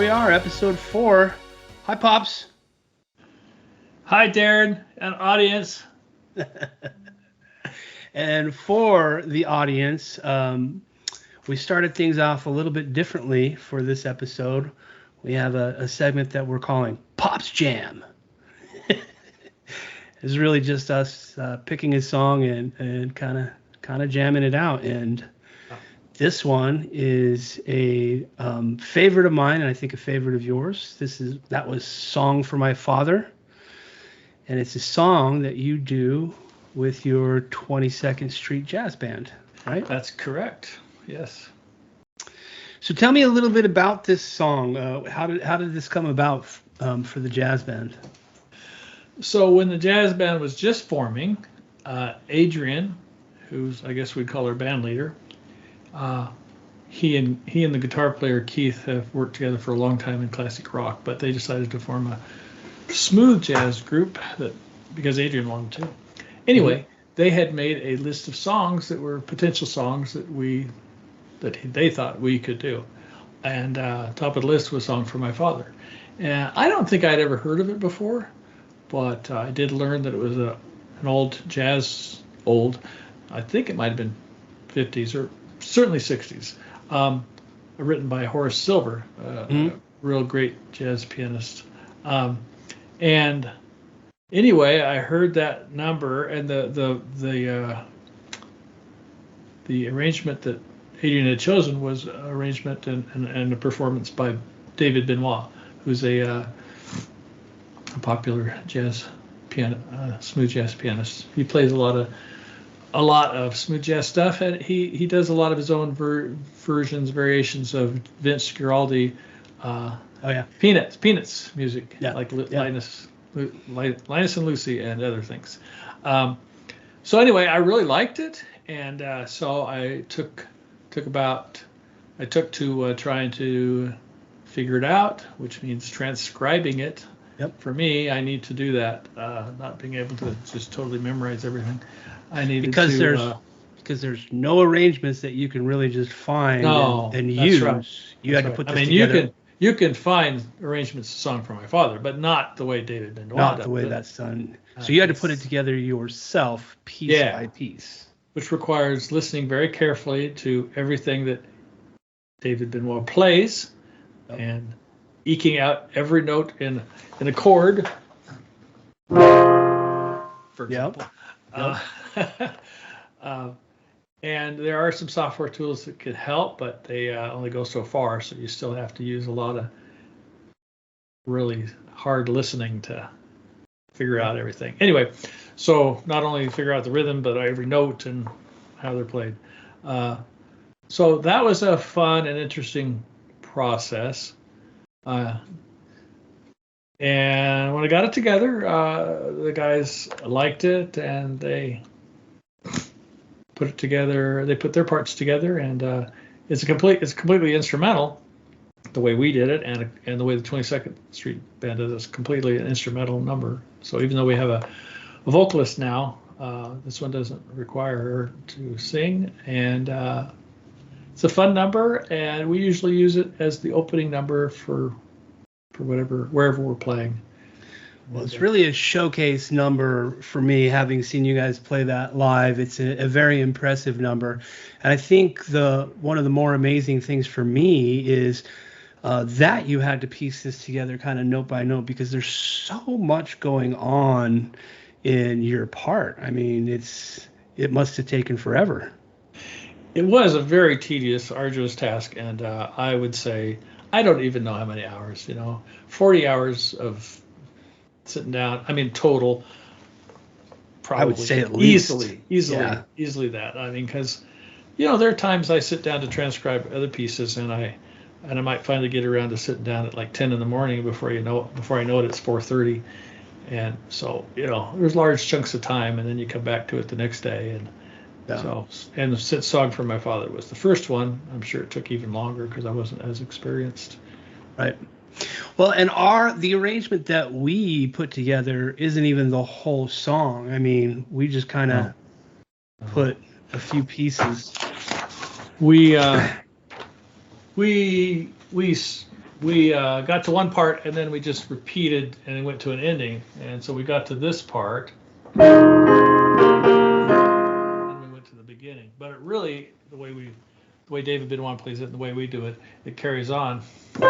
we are, episode 4. Hi, Pops. Hi, Darren and audience. And for the audience, we started things off a little bit differently for this episode. We have a segment that we're calling Pops Jam. It's really just us picking a song and kind of jamming it out. And this one is a favorite of mine, and I think a favorite of yours. That was "Song for My Father," and it's a song that you do with your 22nd Street Jazz Band, right? That's correct. Yes. So tell me a little bit about this song. How did this come about for the jazz band? So when the jazz band was just forming, Adrian, who's I guess we'd call her band leader, he and the guitar player Keith have worked together for a long time in classic rock, but they decided to form a smooth jazz group because Adrian wanted to. Anyway, They had made a list of songs that were potential songs that they thought we could do, and top of the list was "Song for My Father." And I don't think I'd ever heard of it before, but I did learn that it was an old jazz, I think it might have been 50s or certainly 60s, written by Horace Silver, a real great jazz pianist. And anyway, I heard that number, and the arrangement that Adrian had chosen was an arrangement and a performance by David Benoit, who's a popular jazz smooth jazz pianist. He plays a lot of smooth jazz stuff, and he does a lot of his own variations of Vince Guaraldi. Peanuts music, like Linus and Lucy and other things. So anyway, I really liked it, and so I took to trying to figure it out, which means transcribing it. Yep. For me, I need to do that. Not being able to just totally memorize everything. I needed because there's no arrangements that you can really just find and use. Right. You had to put this together. You can find arrangements of "Song for My Father," but not the way David Benoit. Not the way that's done. So you had to put it together yourself, piece by piece. Which requires listening very carefully to everything that David Benoit plays, and eking out every note in a chord, for example. And there are some software tools that could help, but they only go so far, so you still have to use a lot of really hard listening to figure out everything. Anyway, so not only figure out the rhythm, but every note and how they're played. So that was a fun and interesting process. And when I got it together, the guys liked it, and they put it together. They put their parts together, and it's completely instrumental, the way we did it, and the way the 22nd Street Band did it. It's completely an instrumental number. So even though we have a vocalist now, this one doesn't require her to sing, and it's a fun number, and we usually use it as the opening number for wherever we're playing. Well, it's really a showcase number for me, having seen you guys play that live. It's a very impressive number. And I think one of the more amazing things for me is that you had to piece this together kind of note by note, because there's so much going on in your part. I mean, it must have taken forever. It was a very tedious, arduous task, and I would say, I don't even know how many hours, 40 hours of sitting down. I mean, total, probably. I would say at least. Easily that. I mean, because, there are times I sit down to transcribe other pieces, and I might finally get around to sitting down at like 10 in the morning before I know it, it's 4:30. And so, there's large chunks of time, and then you come back to it the next day. And so, and the "Song for My Father" was the first one. I'm sure it took even longer because I wasn't as experienced. Right. Well, and the arrangement that we put together isn't even the whole song. I mean, we just kind of put a few pieces. We we got to one part and then we just repeated and it went to an ending. And so we got to this part and we went to the beginning. But it really, the way David Benoit plays it and the way we do it, it carries on. I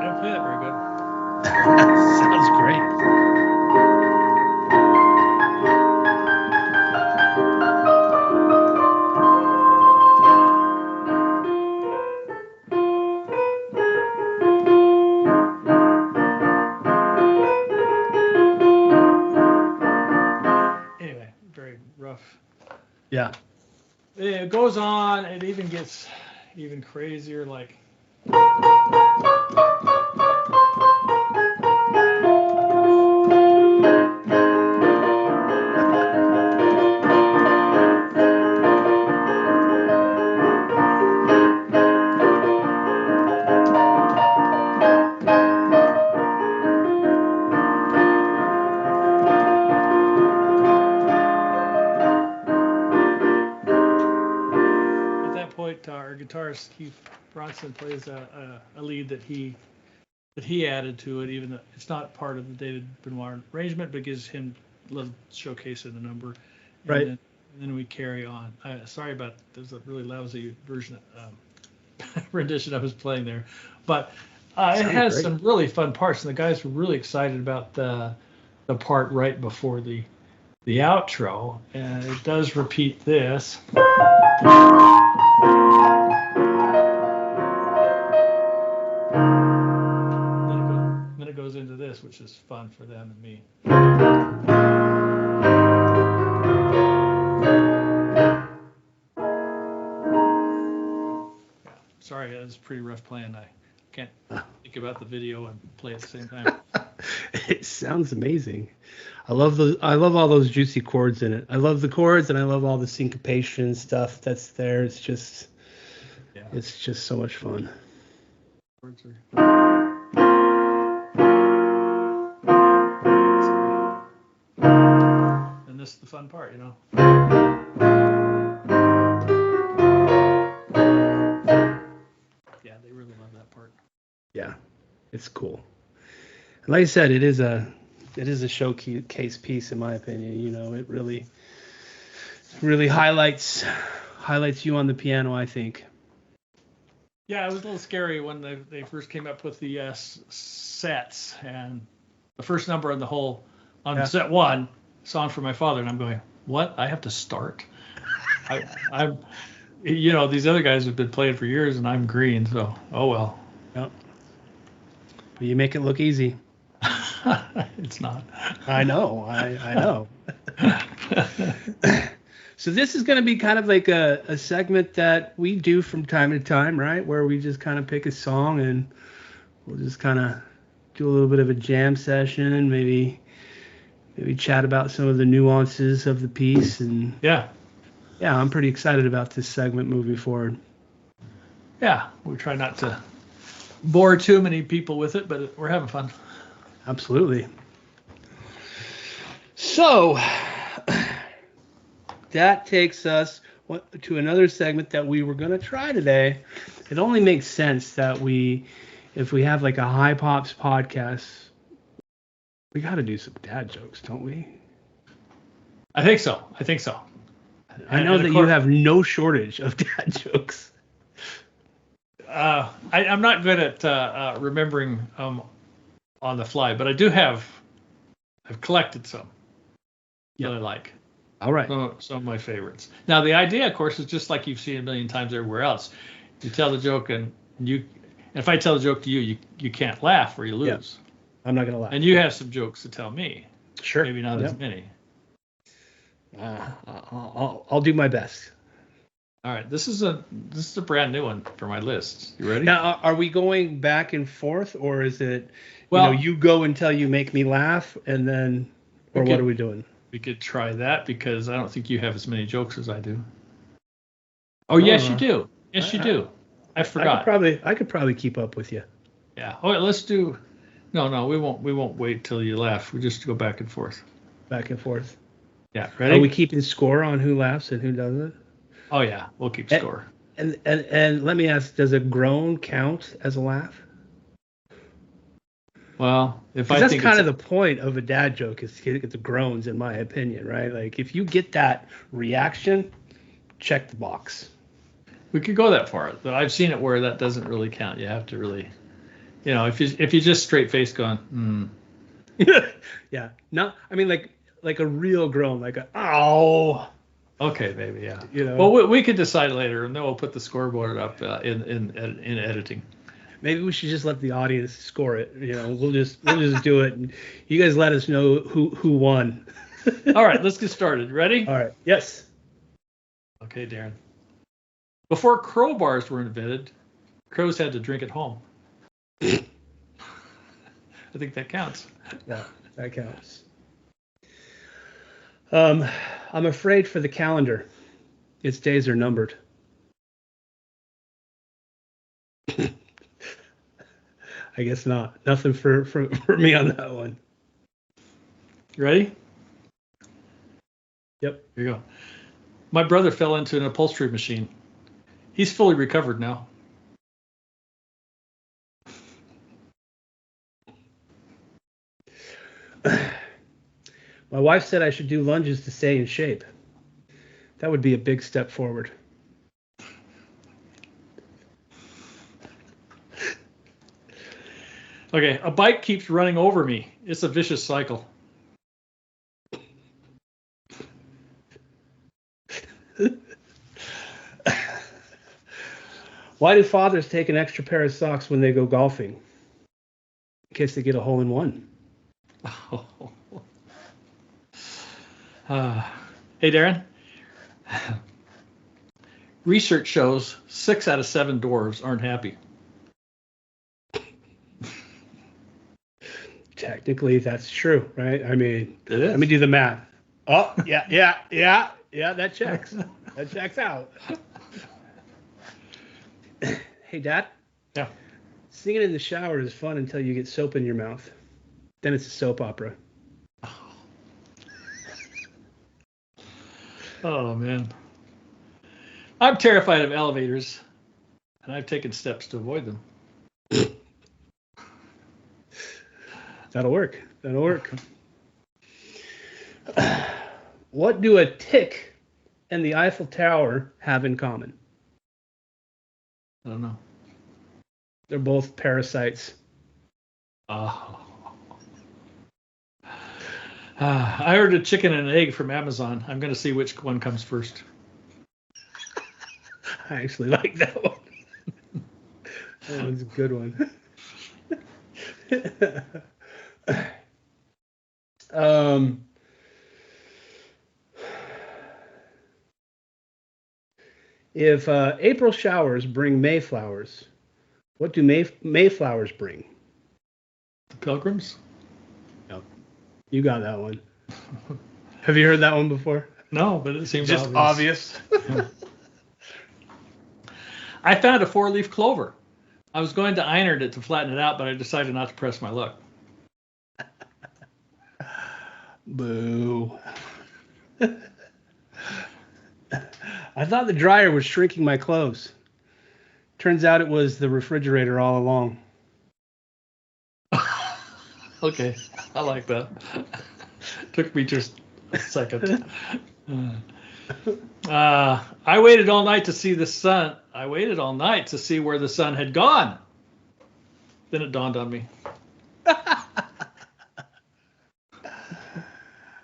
don't play that very good. Sounds great. Anyway, very rough. Yeah. It goes on. It even gets even crazier. Like. Our guitarist Keith Bronson plays a lead that he added to it, even though it's not part of the David Benoit arrangement, but gives him a little showcase of the number. And Right. Then we carry on. Sorry about there's a really lousy version rendition I was playing there, but it has great. some really fun parts, and the guys were really excited about the part right before the outro, and it does repeat this. Then it goes into this, which is fun for them and me. Yeah, sorry, that was pretty rough playing. I can't think about the video and play at the same time. It sounds amazing. I love all those juicy chords in it. I love the chords and I love all the syncopation stuff that's there. It's just so much fun. And this is the fun part, you know. Yeah, they really love that part. Yeah, it's cool. And like I said, it is a showcase piece in my opinion. You know, it really highlights you on the piano, I think. Yeah, it was a little scary when they first came up with the sets, and the first number on the whole on set one, Song for My Father, and I'm going, what? I have to start? I'm you know, these other guys have been playing for years, and I'm green, so oh well. Yep. But you make it look easy. It's not. I know. I know. So this is going to be kind of like a segment that we do from time to time, right? Where we just kind of pick a song and we'll just kind of do a little bit of a jam session, maybe chat about some of the nuances of the piece. And yeah, I'm pretty excited about this segment moving forward. Yeah, we try not to bore too many people with it, but we're having fun. Absolutely. So that takes us to another segment that we were going to try today. It only makes sense that if we have like a High Pops podcast, we got to do some dad jokes, don't we? I think so. I know that you have no shortage of dad jokes. I'm not good at remembering on the fly, but I've collected some that I like. All right. Some of my favorites. Now, the idea, of course, is just like you've seen a million times everywhere else. You tell the joke, and if I tell a joke to you, you can't laugh or you lose. Yeah. I'm not going to laugh. And you have some jokes to tell me. Sure. Maybe not as many. I'll do my best. All right. This is a brand new one for my list. You ready? Now, are we going back and forth, or is it, well, you go until you make me laugh, and then, or what are we doing? We could try that because I don't think you have as many jokes as I do. Oh, yes, you do. Yes, you do. I forgot. I could probably keep up with you. Yeah. All right, let's do. No, we won't wait till you laugh. We just go back and forth. back and forth. Yeah, Are ready? we keeping score on who laughs and who doesn't? Oh yeah, we'll keep score. And let me ask, does a groan count as a laugh? Well, if 'Cause I that's think kind it's of the point of a dad joke is to get the groans, in my opinion, right? Like if you get that reaction, check the box. we could go that far, but I've seen it where that doesn't really count. You have to really, if you just straight face going, Yeah. No, I mean like a real groan, like a ow. okay, maybe, yeah. You know. Well, we could decide later, and then we'll put the scoreboard up in editing. Maybe we should just let the audience score it. You know, we'll just do it, and you guys let us know who won. All right, let's get started. Ready? All right. Yes. Okay, Darren. Before crowbars were invented, crows had to drink at home. I think that counts. Yeah, that counts. I'm afraid for the calendar. Its days are numbered. I guess not. Nothing for me on that one. Ready? Yep. Here you go. My brother fell into an upholstery machine. He's fully recovered now. My wife said I should do lunges to stay in shape. That would be a big step forward. Okay, a bike keeps running over me. It's a vicious cycle. Why do fathers take an extra pair of socks when they go golfing? In case they get a hole in one. Hey, Darren. Research shows 6 out of 7 dwarves aren't happy. Technically, that's true, right? I mean, It is. let me do the math. Oh, yeah, that checks. That checks out. Hey, Dad? Yeah. Singing in the shower is fun until you get soap in your mouth. Then it's a soap opera. Oh, man. I'm terrified of elevators, and I've taken steps to avoid them. That'll work. What do a tick and the Eiffel Tower have in common? I don't know. They're both parasites. Oh. I ordered a chicken and an egg from Amazon. I'm going to see which one comes first. I actually like that one. That one's a good one. If April showers bring Mayflowers, what do Mayflowers bring? The Pilgrims? Yep. You got that one. Have you heard that one before? No, but it seems Just obvious. I found a 4-leaf clover. I was going to iron it to flatten it out, but I decided not to press my luck. Boo. I thought the dryer was shrinking my clothes. Turns out it was the refrigerator all along. Okay, I like that. Took me just a second. I waited all night to see the sun. I waited all night to see where the sun had gone. Then it dawned on me.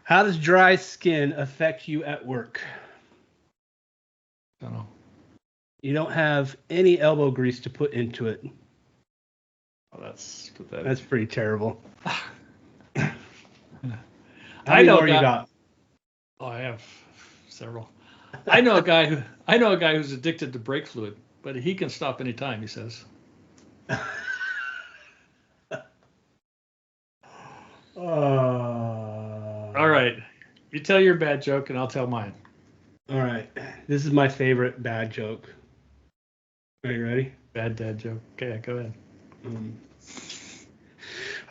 How does dry skin affect you at work? I don't know. You don't have any elbow grease to put into it. Oh, that's pathetic. That's pretty terrible. How I many know more you got? Oh, I have several. I know a guy who's addicted to brake fluid, but he can stop anytime, he says. All right. You tell your bad joke and I'll tell mine. All right. This is my favorite bad joke. Are you ready? Bad dad joke. Okay, go ahead.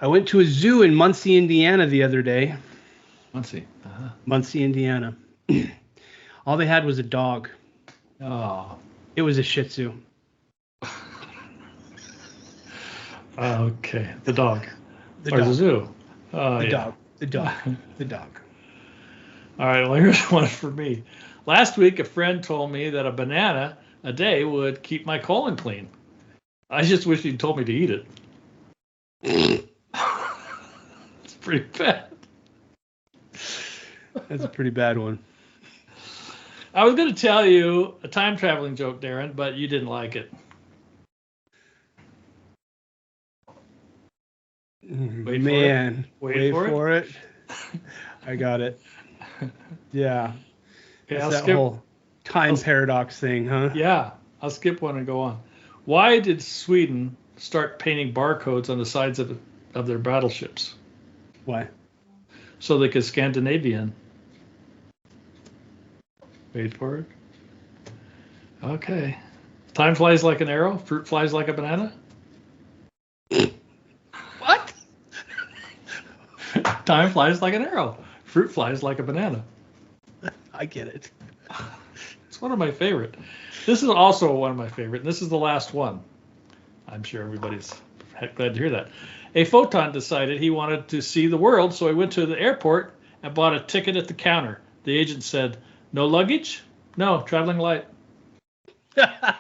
I went to a zoo in Muncie, Indiana the other day. Muncie. Uh-huh. Muncie, Indiana. All they had was a dog. Oh. It was a Shih Tzu. Okay. The dog. The or dog. the zoo. The Yeah. dog. The dog. The dog. All right. Well, here's one for me. Last week, a friend told me that a banana a day would keep my colon clean. I just wish he'd told me to eat it. It's pretty bad. That's a pretty bad one. I was going to tell you a time traveling joke, Darren, but you didn't like it. Man, wait for it. I got it. Yeah. Okay, It's I'll that skip. whole time paradox thing, huh? Yeah, I'll skip one and go on. Why did Sweden start painting barcodes on the sides of their battleships Why? so they could Scandinavian? Wait for it. Okay. Time flies like an arrow. Fruit flies like a banana. What? Time flies like an arrow. Fruit flies like a banana. I get it. It's one of my favorite. This is also one of my favorite. This is the last one. I'm sure everybody's glad to hear that. A photon decided he wanted to see the world, so he went to the airport and bought a ticket at the counter. The agent said, "No luggage? No, traveling light." I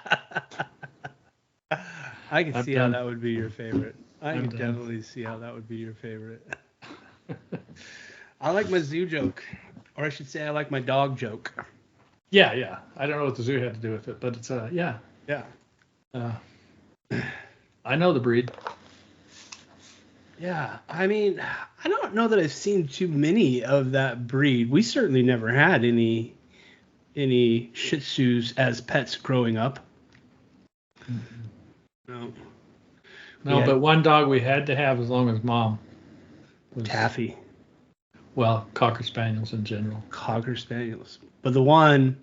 can I'm see done. how that would be your favorite. I I'm can done. definitely see how that would be your favorite. I like my zoo joke, or I should say I like my dog joke. Yeah. I don't know what the zoo had to do with it, but it's yeah. Yeah. I know the breed. Yeah, I mean, I don't know that I've seen too many of that breed. We certainly never had any Shih Tzus as pets growing up. No. No, Yeah. but one dog we had to have as long as Mom was Taffy, well, Cocker Spaniels in general. Cocker Spaniels. But the one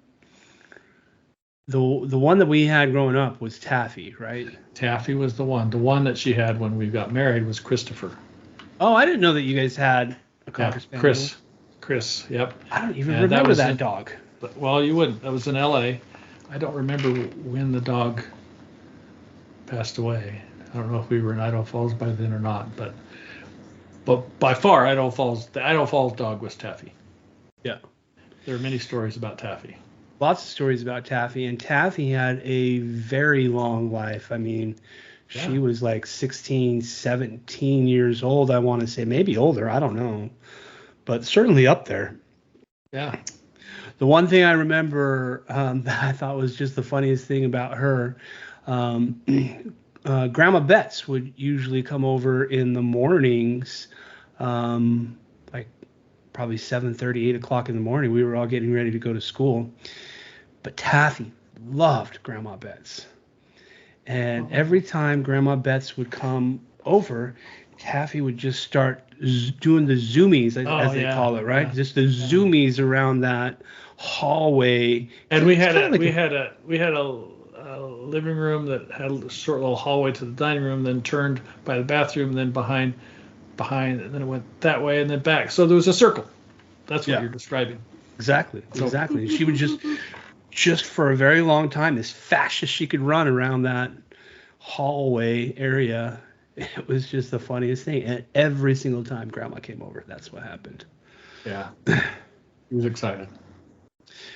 that we had growing up was Taffy, right? Taffy was the one. The one that she had when we got married was Christopher. Oh, I didn't know that you guys had a Cocker Yeah, Spaniel. Chris. Yep. I don't even Yeah, that remember was that in- dog. But, well, you wouldn't. That was in L.A. I don't remember when the dog passed away. I don't know if we were in Idaho Falls by then or not, but by far the Idaho Falls dog was Taffy. Yeah. There are many stories about Taffy. Lots of stories about Taffy, and Taffy had a very long life. I mean, Yeah. she was like 16, 17 years old, I want to say, maybe older, I don't know, but certainly up there. Yeah. The one thing I remember that I thought was just the funniest thing about her, Grandma Betts would usually come over in the mornings, like probably 7:30, 8 o'clock in the morning. We were all getting ready to go to school. But Taffy loved Grandma Betts. And every time Grandma Betts would come over, Taffy would just start doing the zoomies, as they call it, right? Yeah. Just the zoomies around that hallway. And we had It's we had a living room that had a short little hallway to the dining room, then turned by the bathroom, then behind, and then it went that way and then back. So there was a circle. That's what Yeah. you're describing. Exactly. So- Exactly. She would just for a very long time, as fast as she could run around that hallway area. It was just the funniest thing. And every single time Grandma came over, that's what happened. Yeah. He was excited.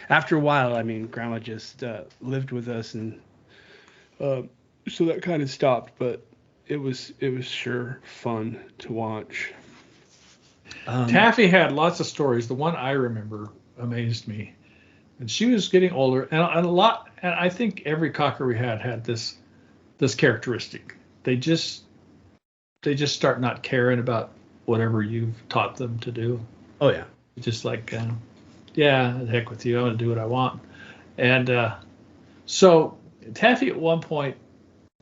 After a while, I mean, Grandma just lived with us, and so that kind of stopped. But it was sure fun to watch. Taffy had lots of stories. The one I remember amazed me. And she was getting older, and I think every cocker we had this characteristic. They just start not caring about whatever you've taught them to do. Oh yeah. Just like, yeah, the heck with you. I'm going to do what I want. And so Taffy at one point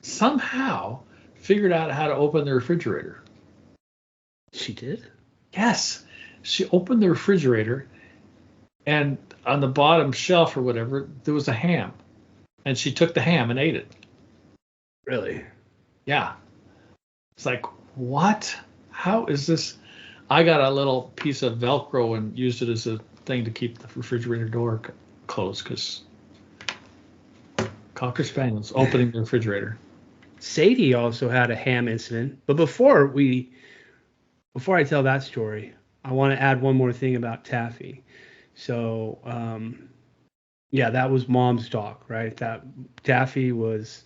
somehow figured out how to open the refrigerator. She did? Yes. She opened the refrigerator, and on the bottom shelf or whatever, there was a ham. And she took the ham and ate it. Really? Yeah. It's like, what? How is this? I got a little piece of Velcro and used it as a thing to keep the refrigerator door closed because Cocker Spaniels opening the refrigerator. Sadie also had a ham incident, but before I tell that story, I want to add one more thing about Taffy. So, yeah, that was Mom's dog, right? That Taffy was,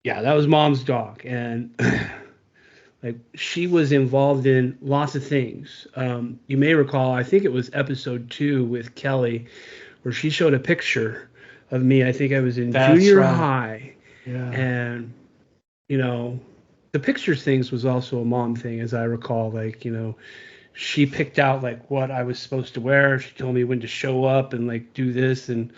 yeah, that was Mom's dog, and like she was involved in lots of things. You may recall, I think it was episode 2 with Kelly, where she showed a picture of me. I think I was in junior high. Yeah. And, the pictures things was also a mom thing, as I recall. Like, she picked out like what I was supposed to wear. She told me when to show up and like do this. And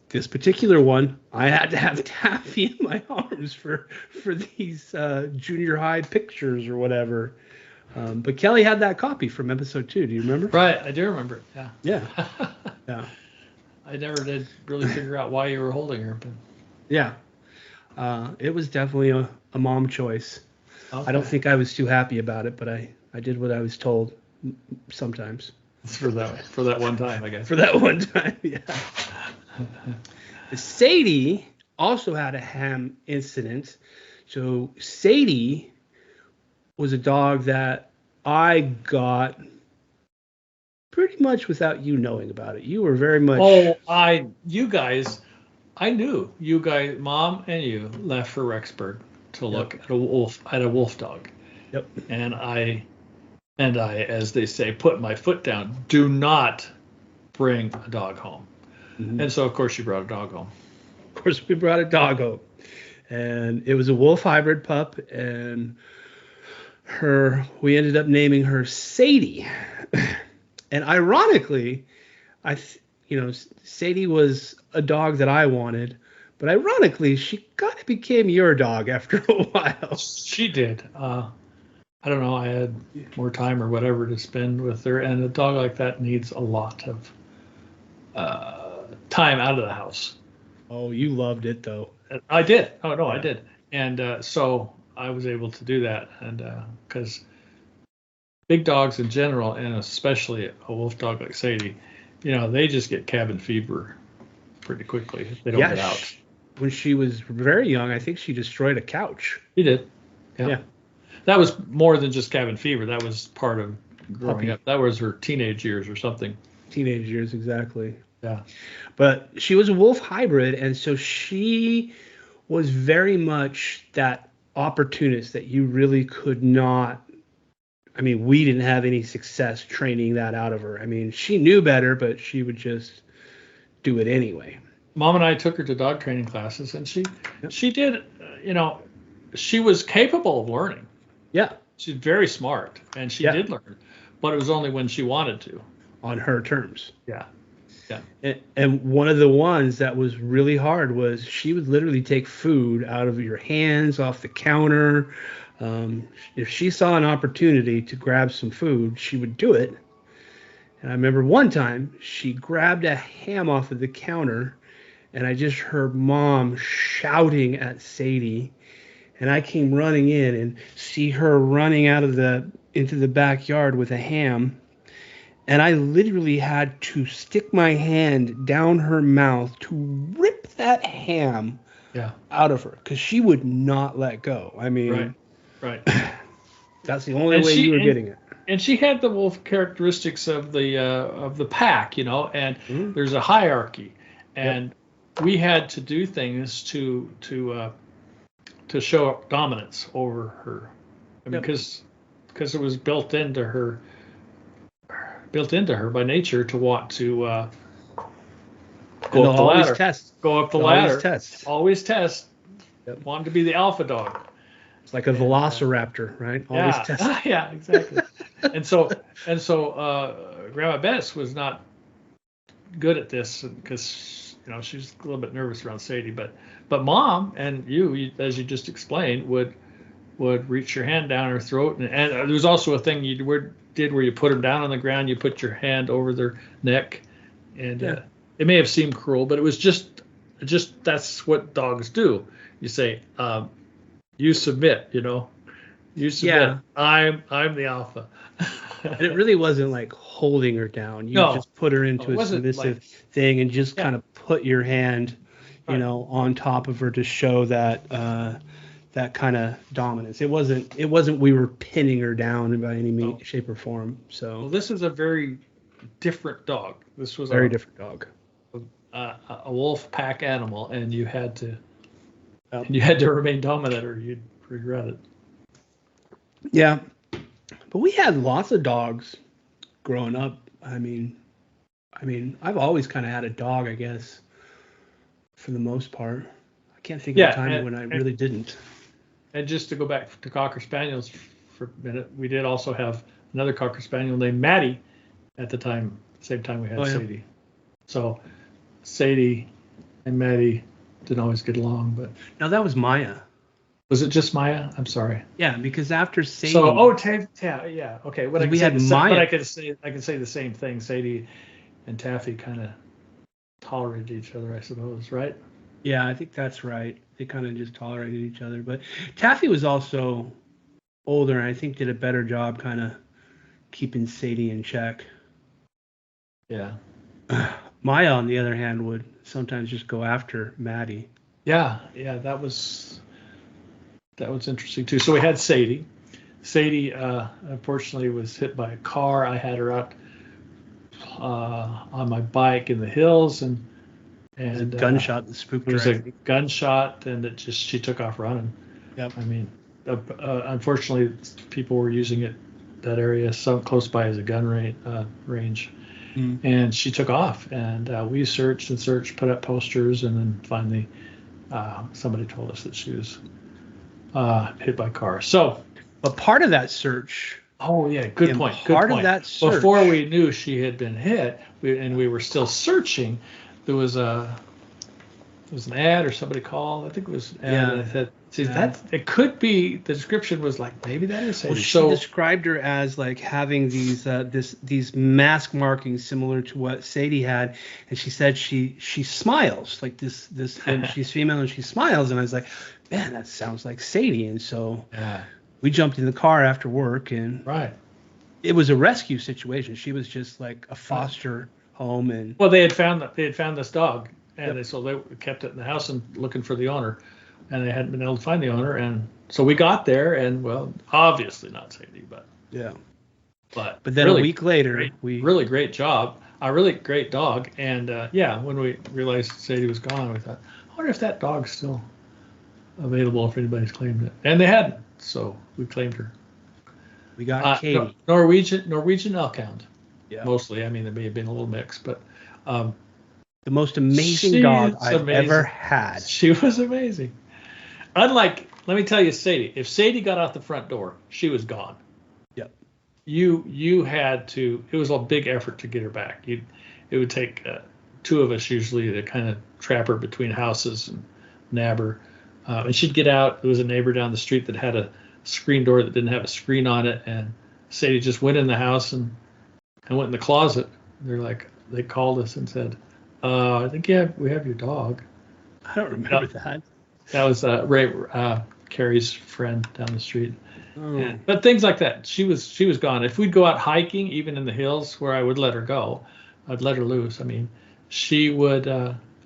this particular one, I had to have Taffy in my arms for these junior high pictures or whatever. But Kelly had that copy from episode 2. Do you remember? Right, I do remember it. Yeah. Yeah. Yeah. I never did really figure out why you were holding her, but yeah. It was definitely a mom choice. Okay. I don't think I was too happy about it, but I did what I was told sometimes. For that one time, I guess. For that one time, yeah. Sadie also had a ham incident. So Sadie was a dog that I got pretty much without you knowing about it. You were very much. I knew you guys, Mom and you left for Rexburg to look at a wolf dog. Yep. And I, as they say, put my foot down. Do not bring a dog home. Mm-hmm. And so, of course, you brought a dog home. Of course, we brought a dog home. And it was a wolf hybrid pup. And we ended up naming her Sadie. And ironically, Sadie was a dog that I wanted. But ironically, she kind of became your dog after a while. She did. I don't know. I had more time or whatever to spend with her. And a dog like that needs a lot of time out of the house. Oh, you loved it, though. I did. Oh, no, I did. And so I was able to do that. And because big dogs in general, and especially a wolf dog like Sadie, they just get cabin fever pretty quickly if they don't get out. When she was very young, I think she destroyed a couch. She did. Yeah. That was more than just cabin fever. That was part of growing up. That was her teenage years or something. Teenage years, exactly. Yeah. But she was a wolf hybrid, and so she was very much that opportunist that you really could not. I mean, we didn't have any success training that out of her. I mean, she knew better, but she would just do it anyway. Mom and I took her to dog training classes, and she did, she was capable of learning. Yeah. She's very smart, and she did learn, but it was only when she wanted to. On her terms. Yeah. Yeah. And one of the ones that was really hard was she would literally take food out of your hands, off the counter. If she saw an opportunity to grab some food, she would do it. And I remember one time she grabbed a ham off of the counter, and I just heard Mom shouting at Sadie, and I came running in and see her running into the backyard with a ham, and I literally had to stick my hand down her mouth to rip that ham out of her because she would not let go. I mean, right. That's the only way you were getting it. And she had the wolf characteristics of the pack, and there's a hierarchy, and we had to do things to show dominance over her, because it was built into her by nature to want to go up the ladder. Go up the ladder. Always test. Yep. Wanted to be the alpha dog. It's like a velociraptor, right? Always test. Yeah, exactly. and so Grandma Bess was not good at this because she's a little bit nervous around Sadie, but Mom and you, as you just explained, would reach your hand down her throat, and there was also a thing you did where you put them down on the ground, you put your hand over their neck, and it may have seemed cruel, but it was just that's what dogs do. You say, you submit, You submit. I'm the alpha. And it really wasn't like holding her down. You No. just put her into No, it a submissive wasn't thing and just Yeah. kind of put your hand, Right. on top of her to show that that kind of dominance. It wasn't we were pinning her down by any No. shape or form. Well, So this is a very different dog. This was very different dog. a wolf pack animal, and you had to Yep. and you had to remain dominant, or you'd regret it. Yeah, but we had lots of dogs growing up. I mean, I've always kind of had a dog, I guess, for the most part. I can't think of a time when I really didn't. And just to go back to Cocker Spaniels for a minute, we did also have another Cocker Spaniel named Maddie at the time, same time we had Sadie. So Sadie and Maddie didn't always get along, but Now that was Maya. was it just Maya? I'm sorry. Yeah, because after Sadie. So yeah, okay. But we had Maya. But I can say the same thing. Sadie and Taffy kind of tolerated each other, I suppose, right? Yeah, I think that's right. They kind of just tolerated each other. But Taffy was also older, and I think did a better job kind of keeping Sadie in check. Yeah. Maya, on the other hand, would sometimes just go after Maddie. Yeah, that was interesting too. So we had Sadie. Sadie, unfortunately, was hit by a car. I had her out on my bike in the hills, and a gunshot that spooked her. There was a gunshot, and she took off running. Yep. I mean, unfortunately, people were using that area so close by as a gun range. And she took off, and we searched and searched, put up posters, and then finally somebody told us that she was hit by a car. So, but part of that search. Oh yeah, good point. Part of that search. Before we knew she had been hit, we were still searching. There was an ad, or somebody called. I think it was an ad. Yeah. And I said, see, that it could be. The description was like, maybe that is Sadie. Well, she described her as like having these mask markings similar to what Sadie had, and she said she smiles like this and she's female and she smiles, and I was like, man, that sounds like Sadie. And so we jumped in the car after work, and it was a rescue situation. She was just like a foster home, and they had found this dog, and so they kept it in the house and looking for the owner, and they hadn't been able to find the owner, and so we got there, and well, obviously not Sadie, but then really, a week later, really great job, a really great dog, and when we realized Sadie was gone, we thought, I wonder if that dog's still available, if anybody's claimed it, and they hadn't, so we claimed her. We got Katie. Norwegian Elkhound. Yeah. Mostly. I mean, there may have been a little mix, but the most amazing dog I've ever had. She was amazing. Unlike, let me tell you, Sadie. If Sadie got out the front door, she was gone. Yep. You had to. It was a big effort to get her back. It would take two of us usually to kind of trap her between houses and nab her. And she'd get out. There was a neighbor down the street that had a screen door that didn't have a screen on it, and Sadie just went in the house and went in the closet. They called us and said, I think we have your dog. I don't remember that. That was Ray, Carrie's friend down the street. Oh. But things like that. She was gone. If we'd go out hiking, even in the hills where I would let her go, I'd let her loose. I mean, she would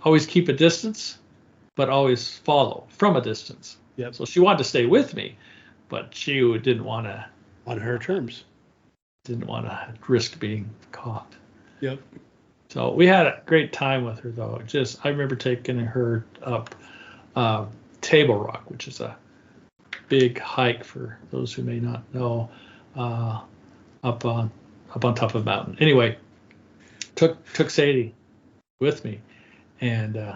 always keep a distance, but always follow from a distance. Yep. So she wanted to stay with me, but she didn't want to. On her terms. Didn't want to risk being caught. Yep. So we had a great time with her, though. I remember taking her up Table Rock, which is a big hike for those who may not know, up on top of a mountain. Anyway, took Sadie with me, and it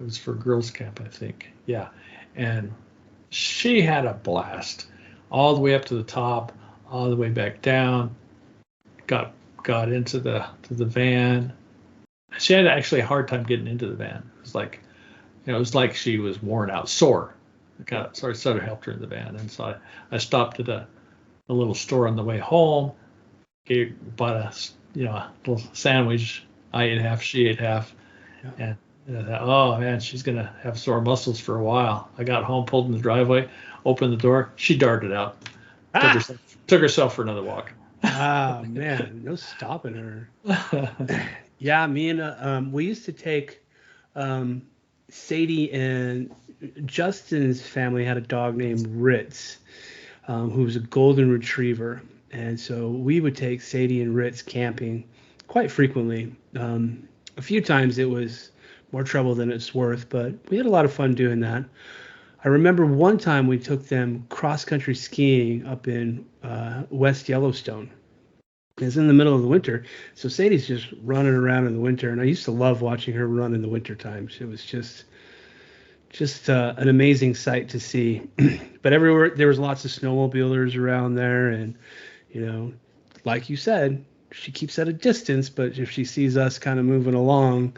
was for girls' camp, I think. Yeah, and she had a blast, all the way up to the top, all the way back down. Got into the van. She had actually a hard time getting into the van. It was like she was worn out, sore. So I sort of helped her in the van, and so I stopped at a little store on the way home. Bought a little sandwich. I ate half, she ate half, and I thought, oh man, she's gonna have sore muscles for a while. I got home, pulled in the driveway, opened the door, she darted out. Took herself for another walk. Ah, man, no stopping her. Yeah, me and we used to take Sadie and Justin's family had a dog named Ritz, who was a golden retriever, and so we would take Sadie and Ritz camping quite frequently. A few times it was more trouble than it's worth, but we had a lot of fun doing that. I remember one time we took them cross country skiing up in West Yellowstone. It's in the middle of the winter, so Sadie's just running around in the winter, and I used to love watching her run in the winter times. It was just an amazing sight to see. But everywhere there was lots of snowmobilers around there, and like you said, she keeps at a distance, but if she sees us kind of moving along,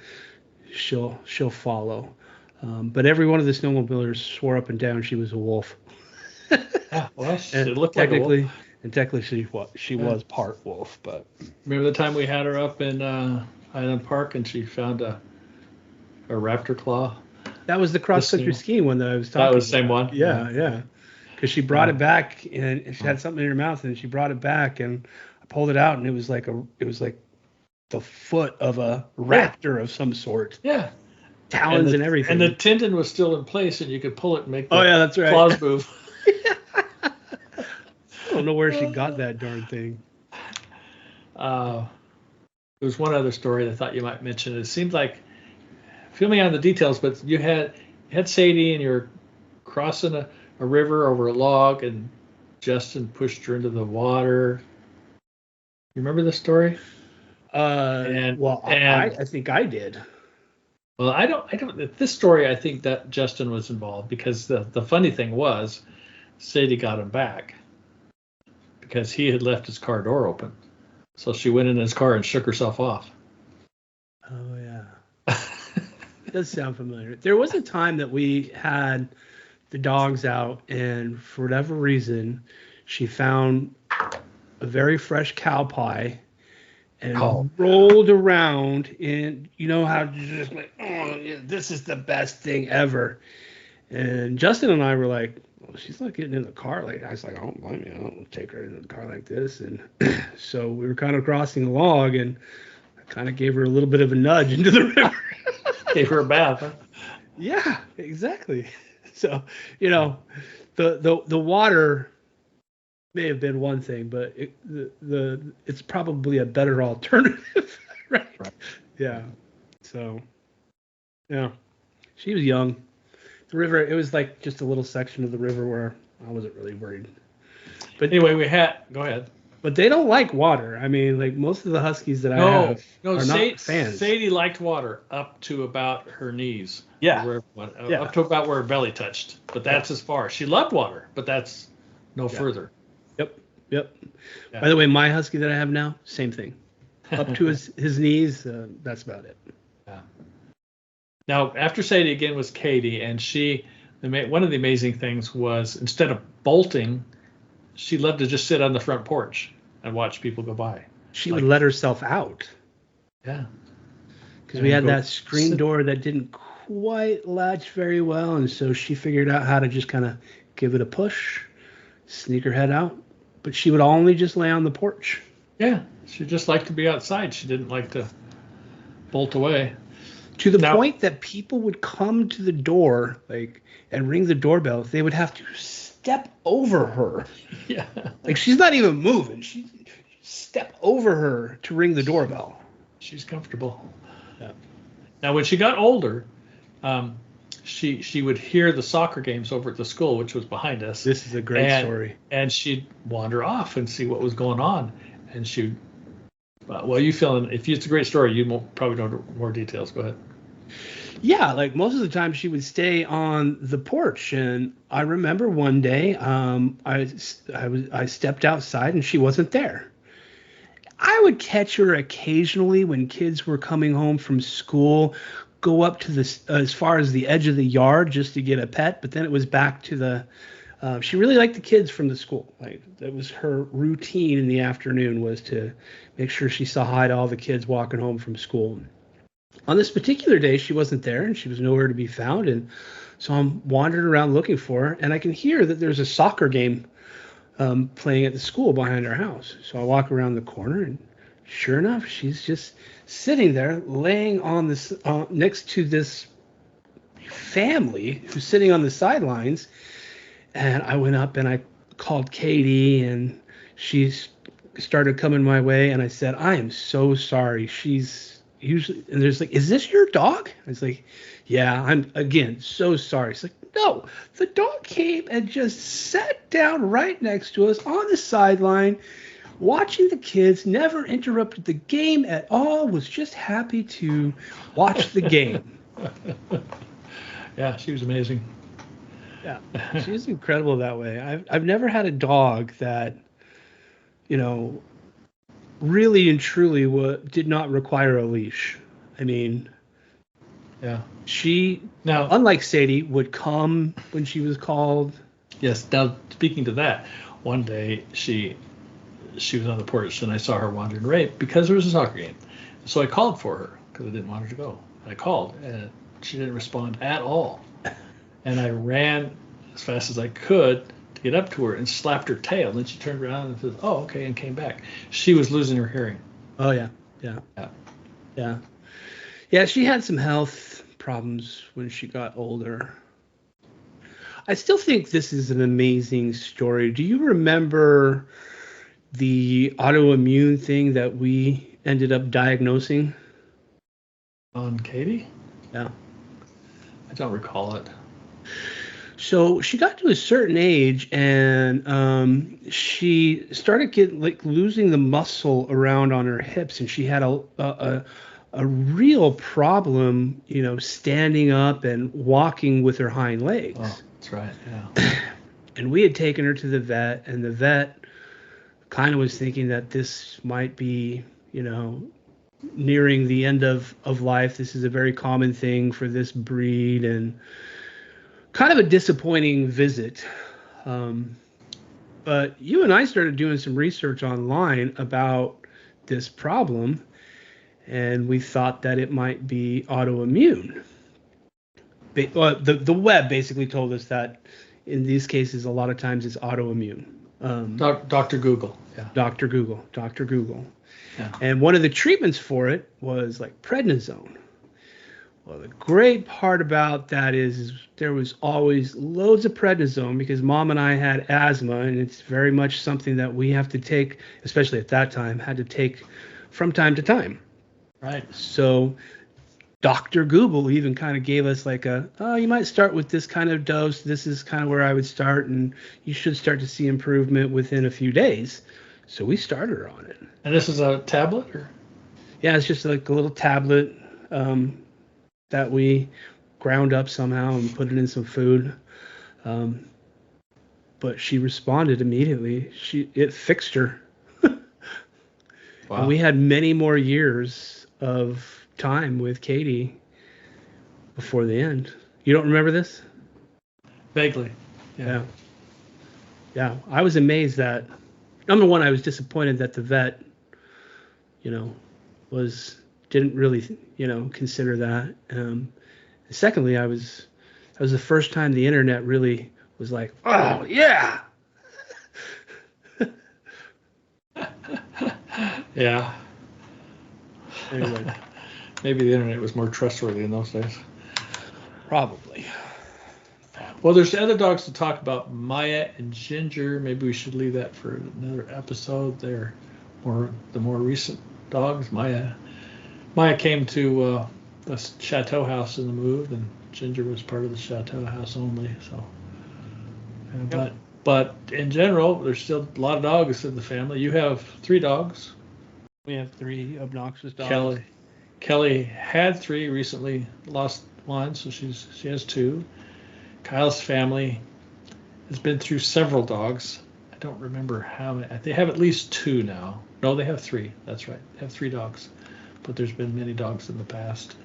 she'll follow. But every one of the snowmobilers swore up and down she was a wolf. Yeah, well, she looked like a wolf. And technically she was part wolf, but remember the time we had her up in Island Park and she found a raptor claw? That was the cross country skiing one that I was talking about. That was the same one? Yeah. Because she brought it back and she had something in her mouth and she brought it back and I pulled it out and it was like the foot of a raptor of some sort. Yeah. Talons and everything. And the tendon was still in place and you could pull it and make that's right. claws move. I don't know where she got that darn thing. There was one other story I thought you might mention. It seemed like, fill me on the details, but you had Sadie and you're crossing a river over a log and Justin pushed her into the water. You remember this story? I think I did. Well, I don't. This story, I think that Justin was involved because the funny thing was, Sadie got him back because he had left his car door open. So she went in his car and shook herself off. Oh yeah, it does sound familiar. There was a time that we had the dogs out, and for whatever reason, she found a very fresh cow pie. And rolled around in, how just like, oh, yeah, this is the best thing ever. And Justin and I were like, well, she's not getting in the car. I was like, I don't blame you. I don't take her in the car like this. And so we were kind of crossing the log, and I kind of gave her a little bit of a nudge into the river. Gave her a bath, huh? Yeah, exactly. So, the water may have been one thing, but it's probably a better alternative, right? Yeah. So, yeah, she was young. The river, it was like just a little section of the river where I wasn't really worried. But anyway, go ahead. But they don't like water. I mean, like most of the huskies that I have are not fans. Sadie liked water up to about her knees. Yeah. Up to about where her belly touched. But that's as far. She loved water, but that's no further. Yep. Yeah. By the way, my husky that I have now, same thing. Up to his knees, that's about it. Yeah. Now, after Sadie again was Katie, and one of the amazing things was instead of bolting, she loved to just sit on the front porch and watch people go by. She would let herself out. Yeah. Because we had that screen door that didn't quite latch very well, and so she figured out how to just kind of give it a push, sneak her head out. But she would only just lay on the porch. Yeah, she just liked to be outside. She didn't like to bolt away. To the point that people would come to the door, and ring the doorbell. They would have to step over her. Yeah. She's not even moving. She step over her to ring the doorbell. She's comfortable. Yeah. Now, when she got older, she would hear the soccer games over at the school, which was behind us. This is a great story. And she'd wander off and see what was going on. And she'd, if it's a great story, you probably know more details. Go ahead. Yeah, most of the time she would stay on the porch. And I remember one day I stepped outside and she wasn't there. I would catch her occasionally when kids were coming home from school, go up to as far as the edge of the yard just to get a pet, but then it was back to she really liked the kids from the school. That was her routine in the afternoon, was to make sure she saw hi to all the kids walking home from school. On this particular day, she wasn't there and she was nowhere to be found, and so I'm wandering around looking for her, and I can hear that there's a soccer game playing at the school behind our house. So I walk around the corner, and sure enough, she's just sitting there, laying on this next to this family who's sitting on the sidelines. And I went up and I called Katie, and she started coming my way, and I said, "I am so sorry. She's usually," and there's like, "Is this your dog?" I was like, "Yeah, I'm again so sorry." It's like, "No, the dog came and just sat down right next to us on the sideline, watching the kids, never interrupted the game at all, was just happy to watch the game." Yeah, she was amazing. Yeah, she's incredible that way. I've never had a dog that, really and truly did not require a leash. I mean, Yeah. she, Now, unlike Sadie, would come when she was called. yes. Now, speaking to that, one day she was on the porch and I saw her wandering right because there was a soccer game. So I called for her because I didn't want her to go. I called and she didn't respond at all. And I ran as fast as I could to get up to her and slapped her tail. And then she turned around and said, "Oh, okay," and came back. She was losing her hearing. Oh yeah, yeah, Yeah. yeah, yeah. She had some health problems when she got older. I still think this is an amazing story. Do you remember the autoimmune thing that we ended up diagnosing? On Katie? Yeah. I don't recall it. So she got to a certain age, and she started getting like losing the muscle around on her hips, and she had a real problem, standing up and walking with her hind legs. Oh, that's right. Yeah. And we had taken her to the vet, and the vet kind of was thinking that this might be, nearing the end of life. This is a very common thing for this breed, and kind of a disappointing visit. But you and I started doing some research online about this problem, and we thought that it might be autoimmune. The web basically told us that in these cases, a lot of times it's autoimmune. Dr. Google. Yeah. Dr. Google. Yeah. And one of the treatments for it was like prednisone. Well, the great part about that is there was always loads of prednisone because Mom and I had asthma, and it's very much something that we have to take, especially at that time, had to take from time to time. Right. So Dr. Google even kind of gave us like you might start with this kind of dose. This is kind of where I would start, and you should start to see improvement within a few days. So we started her on it. And this is a tablet, or? Yeah, it's just like a little tablet that we ground up somehow and put it in some food. But she responded immediately. It fixed her. Wow. And we had many more years of time with Katie before the end. You don't remember this? Vaguely. Yeah. I was amazed that, number one, I was disappointed that the vet, didn't really, consider that. Secondly, that was the first time the internet really was like, "Oh yeah." Yeah. Anyway, Maybe the internet was more trustworthy in those days. probably. Well, there's other dogs to talk about, Maya and Ginger. Maybe we should leave that for another episode. They're the more recent dogs. Maya came to the Chateau House in the move, and Ginger was part of the Chateau House only. So, Yep. but in general, there's still a lot of dogs in the family. You have 3 dogs. We have 3 obnoxious dogs. Kelly had 3, recently lost 1, so she has 2. Kyle's family has been through several dogs. I don't remember how many. They have at least 2 now. No, they have 3. That's right. They have 3 dogs. But there's been many dogs in the past.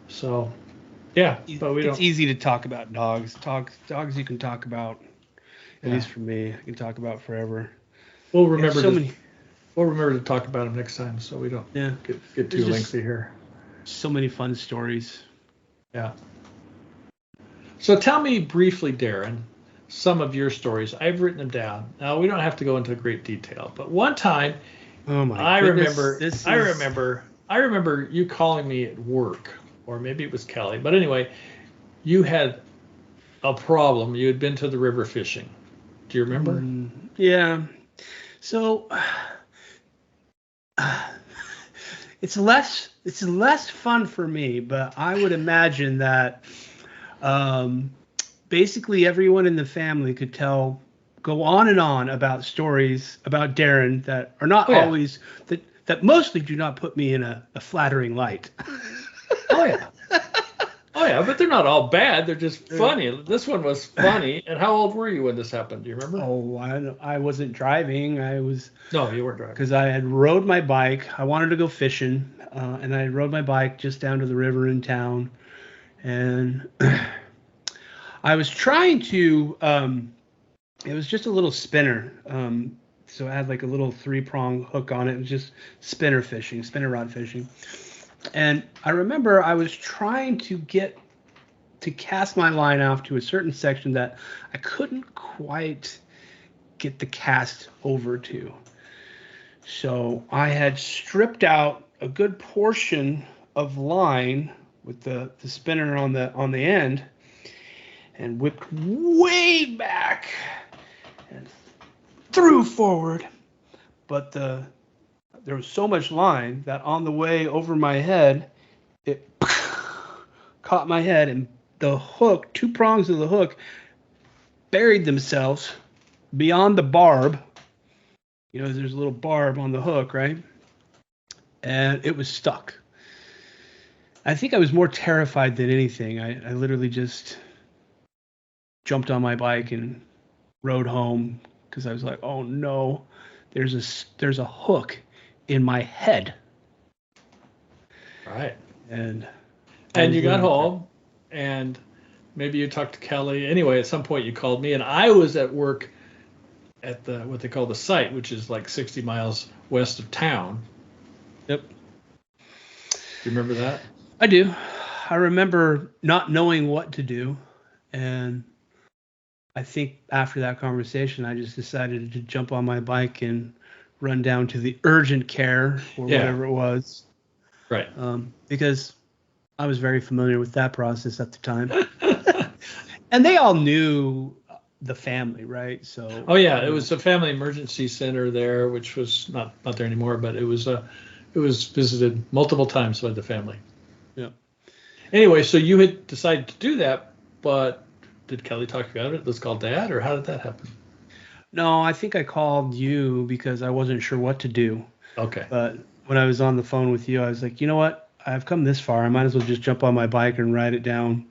So, yeah. But It's easy to talk about dogs. Dogs you can talk about, at Yeah. least for me, I can talk about forever. We'll remember We'll remember to talk about them next time, so we don't get too There's just lengthy here. so many fun stories. Yeah. So tell me briefly, Darren, some of your stories. I've written them down. Now we don't have to go into great detail, but one time Oh my I goodness. remember, This I is remember, I remember you calling me at work, or maybe it was Kelly. But anyway, you had a problem. You had been to the river fishing. Do you remember? yeah. So it's less fun for me, but I would imagine that um, basically everyone in the family could go on and on about stories about Darren that are not Oh yeah, always that mostly do not put me in a flattering light. oh yeah, oh yeah. But they're not all bad. They're just funny. This one was funny. And how old were you when this happened? Do you remember? Oh, I wasn't driving. I was No, you weren't driving. because I had rode my bike. I wanted to go fishing, and I rode my bike just down to the river in town, and I was trying to. It was just a little spinner. So it had like a little 3-prong hook on it. It was just spinner rod fishing. And I remember I was trying to cast my line off to a certain section that I couldn't quite get the cast over to. So I had stripped out a good portion of line with the spinner on the end and whipped way back and threw forward. But there was so much line that on the way over my head, it caught my head, and the hook, 2 prongs of the hook, buried themselves beyond the barb. You know, there's a little barb on the hook, right? And it was stuck. I think I was more terrified than anything. I literally just jumped on my bike and rode home because I was like, oh no, there's a hook in my head. Right. And And you got home, and maybe you talked to Kelly. Anyway, at some point you called me, and I was at work at the what they call the site, which is like 60 miles west of town. Yep. Do you remember that? I do. I remember not knowing what to do, and I think after that conversation, I just decided to jump on my bike and run down to the urgent care or whatever it was. Right. Because I was very familiar with that process at the time. And they all knew the family, right? So. Oh yeah, it was a family emergency center there, which was not there anymore, but it was visited multiple times by the family. Yeah. Anyway, so you had decided to do that, but did Kelly talk you out of it? Let's call Dad, or how did that happen? No, I think I called you because I wasn't sure what to do. Okay. But when I was on the phone with you, I was like, you know what? I've come this far. I might as well just jump on my bike and ride it down.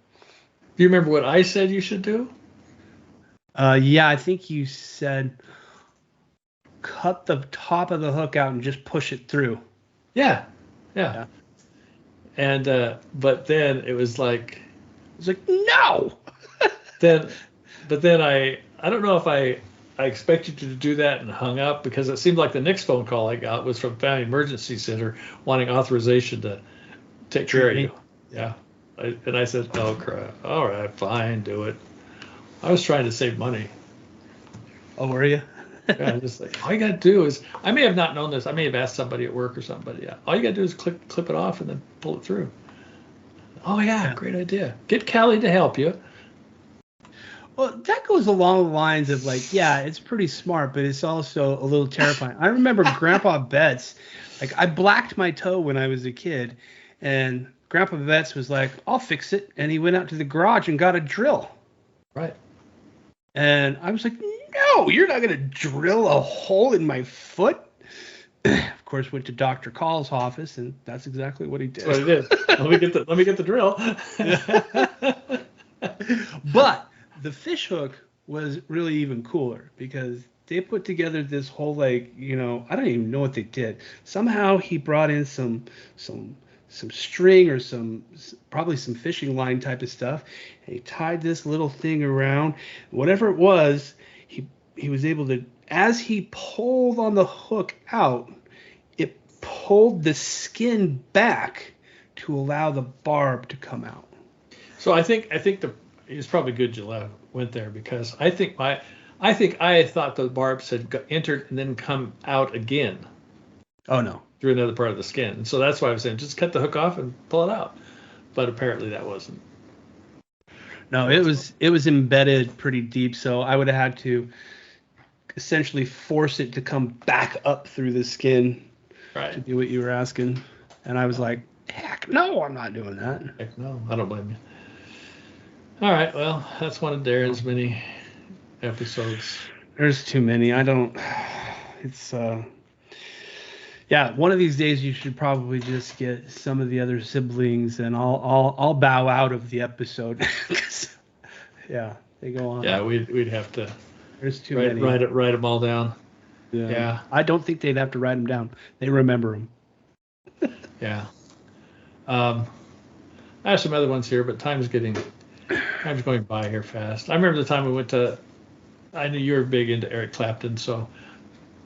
Do you remember what I said you should do? Yeah, I think you said cut the top of the hook out and just push it through. Yeah. And but then it was like, no. But then I don't know if I expected you to do that and hung up, because it seemed like the next phone call I got was from Family Emergency Center wanting authorization to take care of you. Yeah. And I said, oh crap. All right, fine, do it. I was trying to save money. Oh, were you? Yeah, just like, all you got to do is, I may have not known this. I may have asked somebody at work or something, but yeah, all you got to do is clip it off and then pull it through. Oh yeah, great idea. Get Callie to help you. Well, that goes along the lines of like, yeah, it's pretty smart, but it's also a little terrifying. I remember Grandpa Betts, like I blacked my toe when I was a kid, and Grandpa Betts was like, I'll fix it. And he went out to the garage and got a drill. Right. And I was like, no, you're not going to drill a hole in my foot. Of course, went to Dr. Call's office, and that's exactly what he did. That's what he did. Let me get the drill. But the fish hook was really even cooler because they put together this whole, like, you know, I don't even know what they did. Somehow he brought in some string or probably some fishing line type of stuff, and he tied this little thing around. Whatever it was, he was able to, as he pulled on the hook out, it pulled the skin back to allow the barb to come out. So I think it's probably good you went there, because I think I thought the barbs had entered and then come out again Oh no. through another part of the skin. And so that's why I was saying just cut the hook off and pull it out. But apparently that wasn't. No, it was embedded pretty deep, so I would have had to essentially force it to come back up through the skin to Right. do what you were asking. And I was like, heck no, I'm not doing that. Heck no, I don't blame you. All right, well, that's one of Darren's many episodes. There's too many. I don't. It's yeah. One of these days you should probably just get some of the other siblings, and I'll bow out of the episode. 'Cause, yeah, they go on. Yeah, we'd have to There's too many. write them all down. Yeah. I don't think they'd have to write them down. They remember them. Yeah. I have some other ones here, but time's going by here fast. I remember the time we went to. I knew you were big into Eric Clapton, so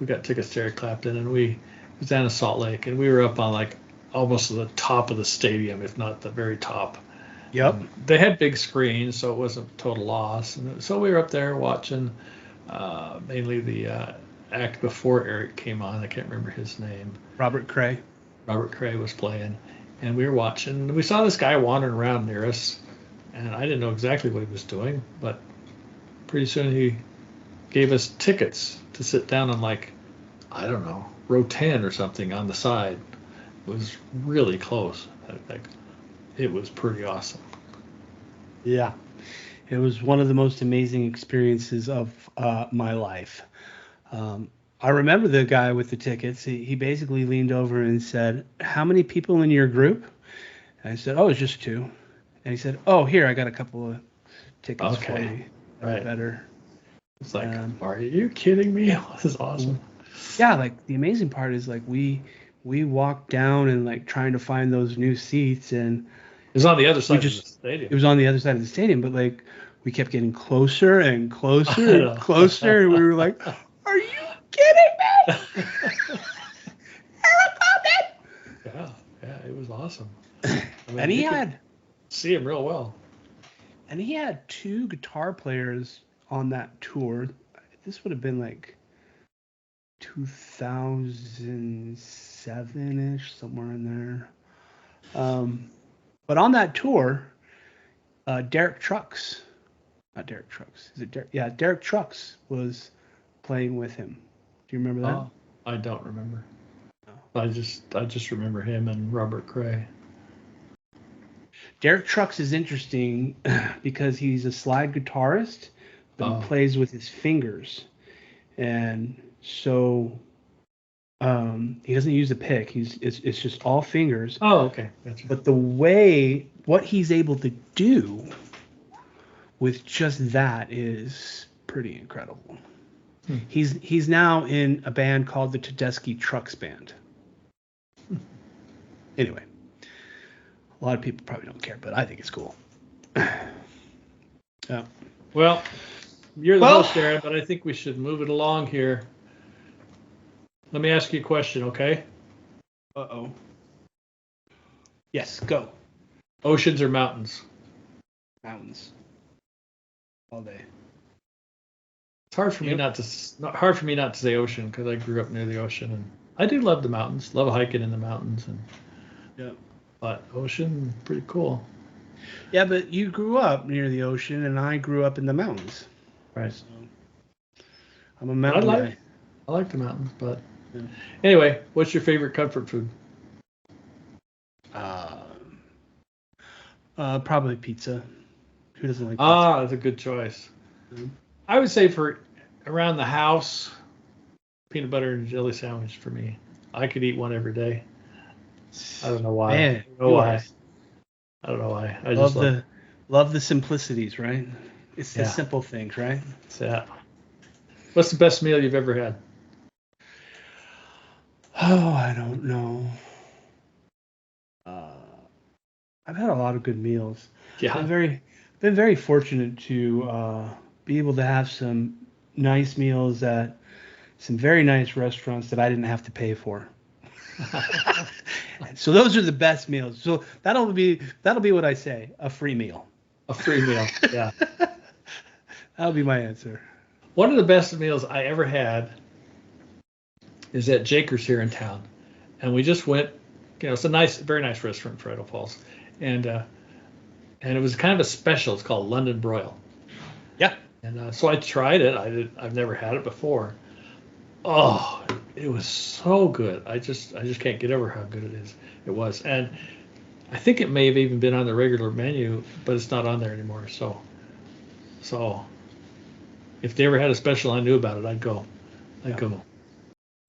we got tickets to Eric Clapton, and it was down in Salt Lake, and we were up on like almost the top of the stadium, if not the very top. Yep. They had big screens, so it wasn't total loss. And so we were up there watching mainly the act before Eric came on. I can't remember his name. Robert Cray. Robert Cray was playing, and we were watching. We saw this guy wandering around near us, and I didn't know exactly what he was doing, but pretty soon he gave us tickets to sit down on, like, I don't know, row 10 or something on the side. It was really close. Like, it was pretty awesome. Yeah. It was one of the most amazing experiences of my life. I remember the guy with the tickets. He basically leaned over and said, "How many people in your group?" And I said, "Oh, it's just 2." And he said, "Oh, here, I got a couple of tickets for you. Right. Better." It's like, are you kidding me? This is awesome. Yeah, like the amazing part is like we walked down and like trying to find those new seats, and It was on the other side of the it stadium. was on the other side of the stadium, but like we kept getting closer and closer and closer, and we were like, "Are you kidding me?" Yeah, it was awesome. And he had see him real well. And he had 2 guitar players on that tour. This would have been like 2007-ish, somewhere in there. But on that tour, Derek Trucks, not Derek Trucks, is it Derek? Yeah, Derek Trucks was playing with him. Do you remember that? Oh, I don't remember. I just remember him and Robert Cray. Derek Trucks is interesting because he's a slide guitarist, but he plays with his fingers, and so he doesn't use a pick. It's just all fingers. Oh, okay. Gotcha. But what he's able to do with just that is pretty incredible. He's now in a band called the Tedeschi Trucks Band. Anyway, a lot of people probably don't care, but I think it's cool. Yeah. Well, you're the host, Darren, but I think we should move it along here. Let me ask you a question, okay? Uh-oh. Yes, go. Oceans or mountains? Mountains. All day. It's hard for me not to say ocean because I grew up near the ocean, and I do love the mountains. Love hiking in the mountains, and but ocean pretty cool. Yeah, but you grew up near the ocean, and I grew up in the mountains. Right. So I'm a mountain guy. I like the mountains, but anyway, what's your favorite comfort food? Probably pizza. Who doesn't like pizza? Ah, that's a good choice. Mm-hmm. I would say for around the house, peanut butter and jelly sandwich for me. I could eat one every day. I don't know why. Man, I don't know why. I don't know why. I love just love the simplicities, right? It's the simple things, right? Yeah. What's the best meal you've ever had? Oh, I don't know. I've had a lot of good meals. Yeah. I've been very fortunate to be able to have some nice meals at some very nice restaurants that I didn't have to pay for. So those are the best meals. So that'll be what I say, a free meal. A free meal. Yeah. That'll be my answer. One of the best meals I ever had is at Jaker's here in town, and we just went. It's a nice, very nice restaurant in Fresno Falls, and it was kind of a special. It's called London Broil. Yeah. And so I tried it. I've never had it before. Oh, it was so good. I just can't get over how good it was. And I think it may have even been on the regular menu, but it's not on there anymore. So if they ever had a special I knew about it, I'd go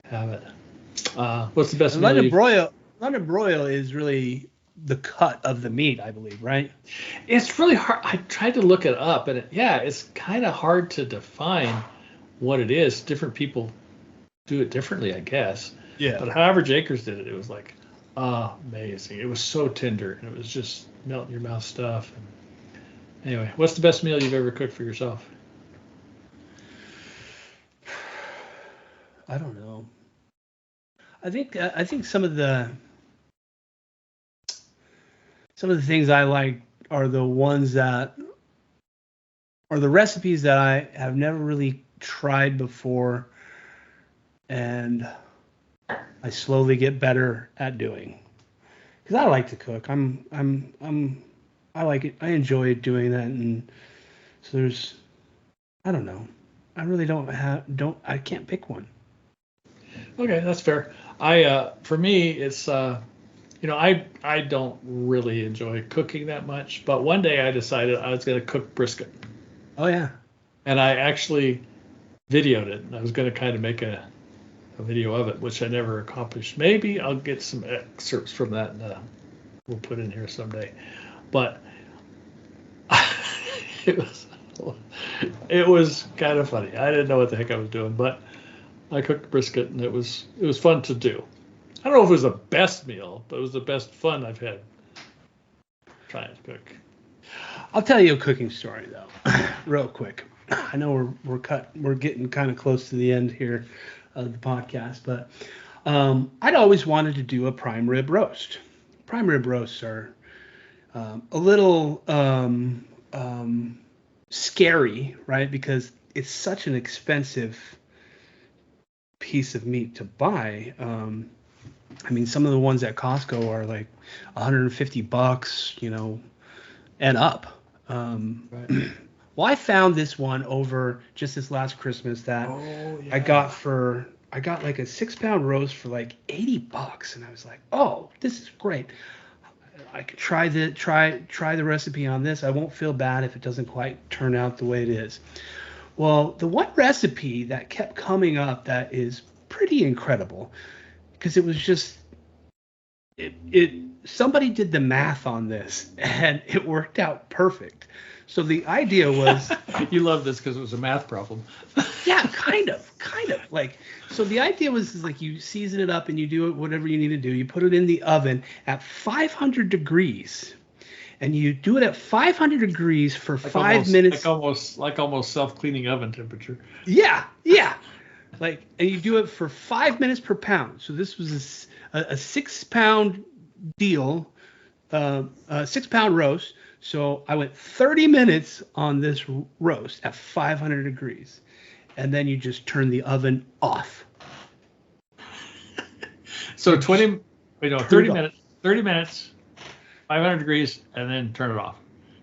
have it. What's the best London meal broil? London broil is really the cut of the meat, I believe, right? It's really hard. I tried to look it up, and it's kind of hard to define what it is. Different people do it differently, I guess. Yeah. But however Jakers did it, it was like amazing. It was so tender, and it was just melt in your mouth stuff. And anyway, what's the best meal you've ever cooked for yourself? I don't know. I think some of the things I like are the ones that are the recipes that I have never really tried before, and I slowly get better at doing. Because I like to cook. I like it. I enjoy doing that, and so I don't know. I really I can't pick one. Okay, that's fair. For me, it's I don't really enjoy cooking that much, but one day I decided I was going to cook brisket. Oh yeah. And I actually videoed it. I was going to kind of make a video of it, which I never accomplished. Maybe I'll get some excerpts from that and we'll put in here someday. But it was kind of funny. I didn't know what the heck I was doing, but I cooked brisket and it was fun to do. I don't know if it was the best meal, but it was the best fun I've had trying to cook. I'll tell you a cooking story though, real quick. I know we're getting kind of close to the end here of the podcast, but I'd always wanted to do a prime rib roast. Prime rib roasts are a little scary, right? Because it's such an expensive piece of meat to buy. I mean, some of the ones at Costco are like $150, and up. Right. Well, I found this one over just this last Christmas that I got like a 6-pound roast for like $80, and I was like, oh, this is great. I could try the recipe on this. I won't feel bad if it doesn't quite turn out the way it is. Well, the one recipe that kept coming up that is pretty incredible, because it was just somebody did the math on this and it worked out perfect. So the idea was you love this because it was a math problem. Yeah, kind of like, so the idea was like you season it up and you do it whatever you need to do. You put it in the oven at 500 degrees. And you do it at 500 degrees for 5 minutes. Like almost self-cleaning oven temperature. Yeah. And you do it for 5 minutes per pound. So this was a 6-pound deal, a 6-pound roast. So I went 30 minutes on this roast at 500 degrees. And then you just turn the oven off. So 30 minutes. 500 degrees, and then turn it off.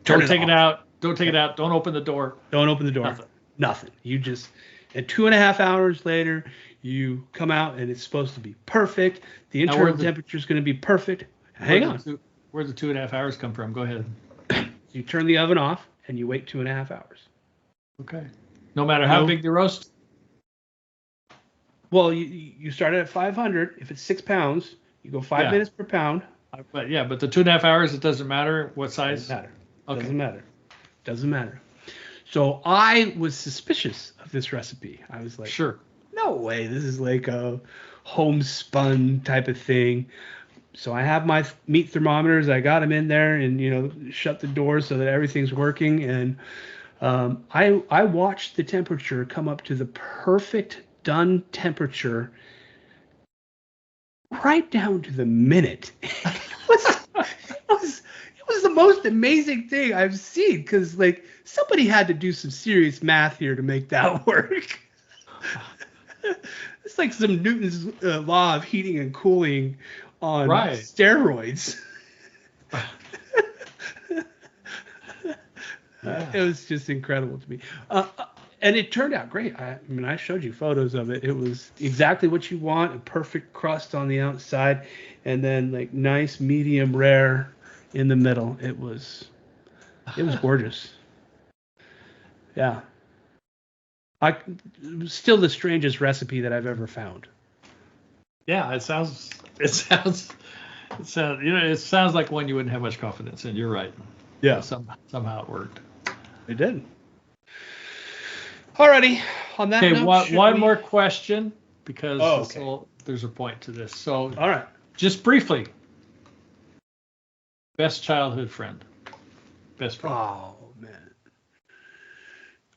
Don't take it out. Don't open the door. Don't open the door. Nothing. You just, and 2.5 hours later, you come out and it's supposed to be perfect. The internal temperature is going to be perfect. Hang on. Where'd the 2.5 hours come from? Go ahead. You turn the oven off and you wait 2.5 hours. Okay. No matter how big the roast? Well, you start at 500. If it's 6 pounds, you go 5 minutes per pound. But the 2.5 hours, it doesn't matter what size? Doesn't matter. Okay. Doesn't matter. So I was suspicious of this recipe. I was like, sure. No way. This is like a homespun type of thing. So I have my meat thermometers. I got them in there and, shut the door so that everything's working. And I watched the temperature come up to the perfect done temperature right down to the minute. It was the most amazing thing I've seen, because like somebody had to do some serious math here to make that work. It's like some Newton's law of heating and cooling on steroids. It was just incredible to me. And it turned out great. I mean, I showed you photos of it. It was exactly what you want, a perfect crust on the outside, and then like nice medium rare in the middle. It was gorgeous. Yeah. It was still the strangest recipe that I've ever found. Yeah, it sounds like one you wouldn't have much confidence in. You're right. Yeah. Somehow it worked. It did. Alrighty. On that note, one more question, because there's a point to this. So, all right. Just briefly, best childhood friend. Best friend. Oh man.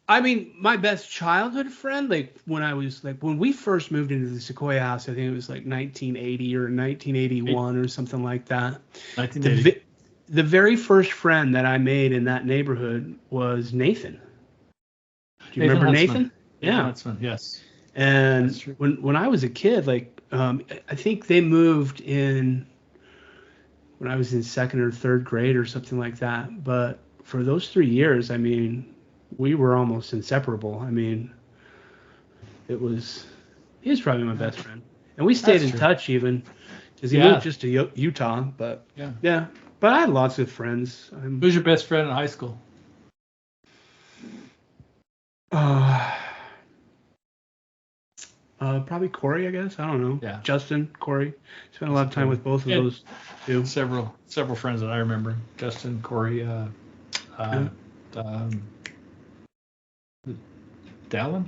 I mean, my best childhood friend, like when we first moved into the Sequoia house, I think it was like 1980 or 1981 or something like that. 1980. The very first friend that I made in that neighborhood was Nathan. Do you remember Nathan? Yeah. Huntsman, yes. And when I was a kid, like I think they moved in when I was in second or third grade or something like that. But for those 3 years, I mean, we were almost inseparable. I mean, he was probably my best friend, and we stayed in touch even because he moved just to Utah. But yeah. But I had lots of friends. Who's your best friend in high school? Probably Corey, I guess. I don't know. Yeah. Justin, Corey. Spent a lot of time with both of those two. Several friends that I remember. Justin, Corey, Dallin?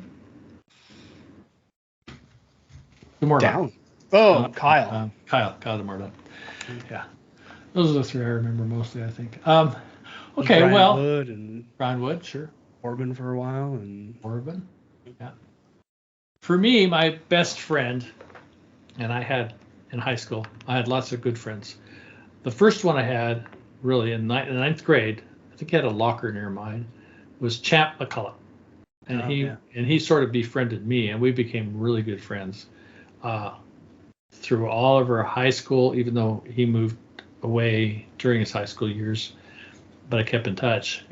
DeMorda. Oh, Kyle. Kyle DeMorda. Yeah. Those are the three I remember mostly, I think. Okay, Brian Wood and Brian Wood, sure. Orban for a while. And Orban, yeah. For me, my best friend, and I had in high school, I had lots of good friends. The first one I had, really, in ninth grade, I think he had a locker near mine, was Champ McCullough. And he sort of befriended me, and we became really good friends through all of our high school, even though he moved away during his high school years, but I kept in touch.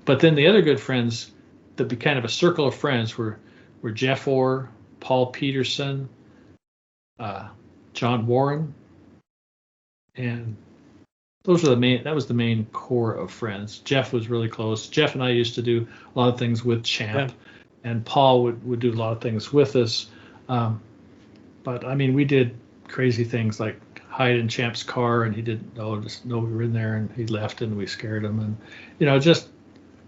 But then the other good friends that be kind of a circle of friends were Jeff Orr, Paul Peterson, John Warren, and that was the main core of friends. Jeff was really close. Jeff and I used to do a lot of things with Champ, and Paul would do a lot of things with us. But I mean, we did crazy things like hide in Champ's car, and he didn't know we were in there, and he left, and we scared him, and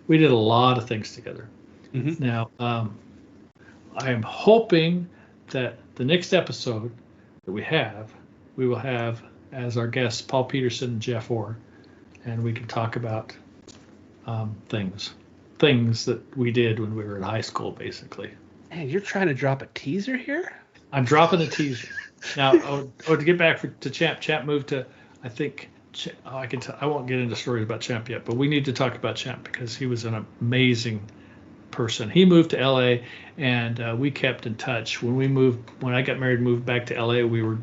we did a lot of things together. Mm-hmm. Now, I am hoping that the next episode that we will have as our guests Paul Peterson and Jeff Orr, and we can talk about things that we did when we were in high school, basically. Man, you're trying to drop a teaser here? I'm dropping a teaser. Now, to get back to Champ. Champ moved to, I think, I won't get into stories about Champ yet, but we need to talk about Champ because he was an amazing person. He moved to LA, and we kept in touch. When I got married and moved back to LA, we were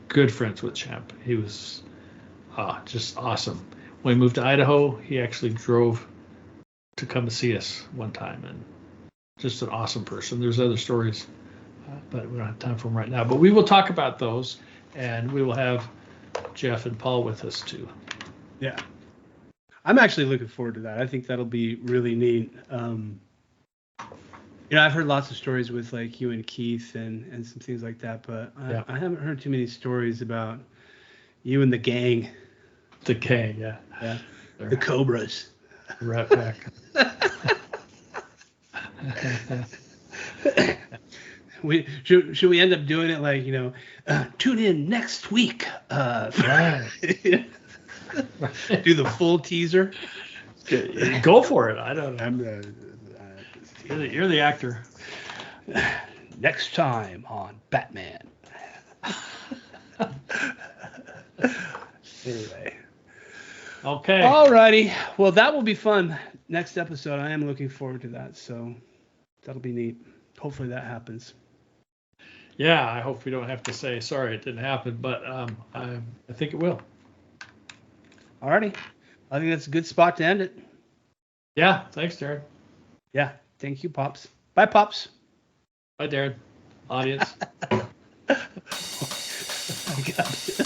good friends with Champ. He was just awesome. When we moved to Idaho, he actually drove to come to see us one time, and just an awesome person. There's other stories, but we don't have time for them right now. But we will talk about those, and we will have Jeff and Paul with us too. Yeah. I'm actually looking forward to that. I think that'll be really neat. I've heard lots of stories with like you and Keith and some things like that, but I haven't heard too many stories about you and the gang. The gang, yeah. Yeah. The Cobras. Rat Pack. Should we end up doing it like, tune in next week. Right. Do the full teaser. Go for it. I don't know. You're the actor. Next time on Batman. Anyway. Okay. All righty. Well, that will be fun. Next episode, I am looking forward to that. So that'll be neat. Hopefully that happens. Yeah, I hope we don't have to say sorry it didn't happen, but I think it will. All righty. I think that's a good spot to end it. Yeah, thanks, Darren. Yeah. Thank you, Pops. Bye, Pops. Bye, Darren. Audience. I got it.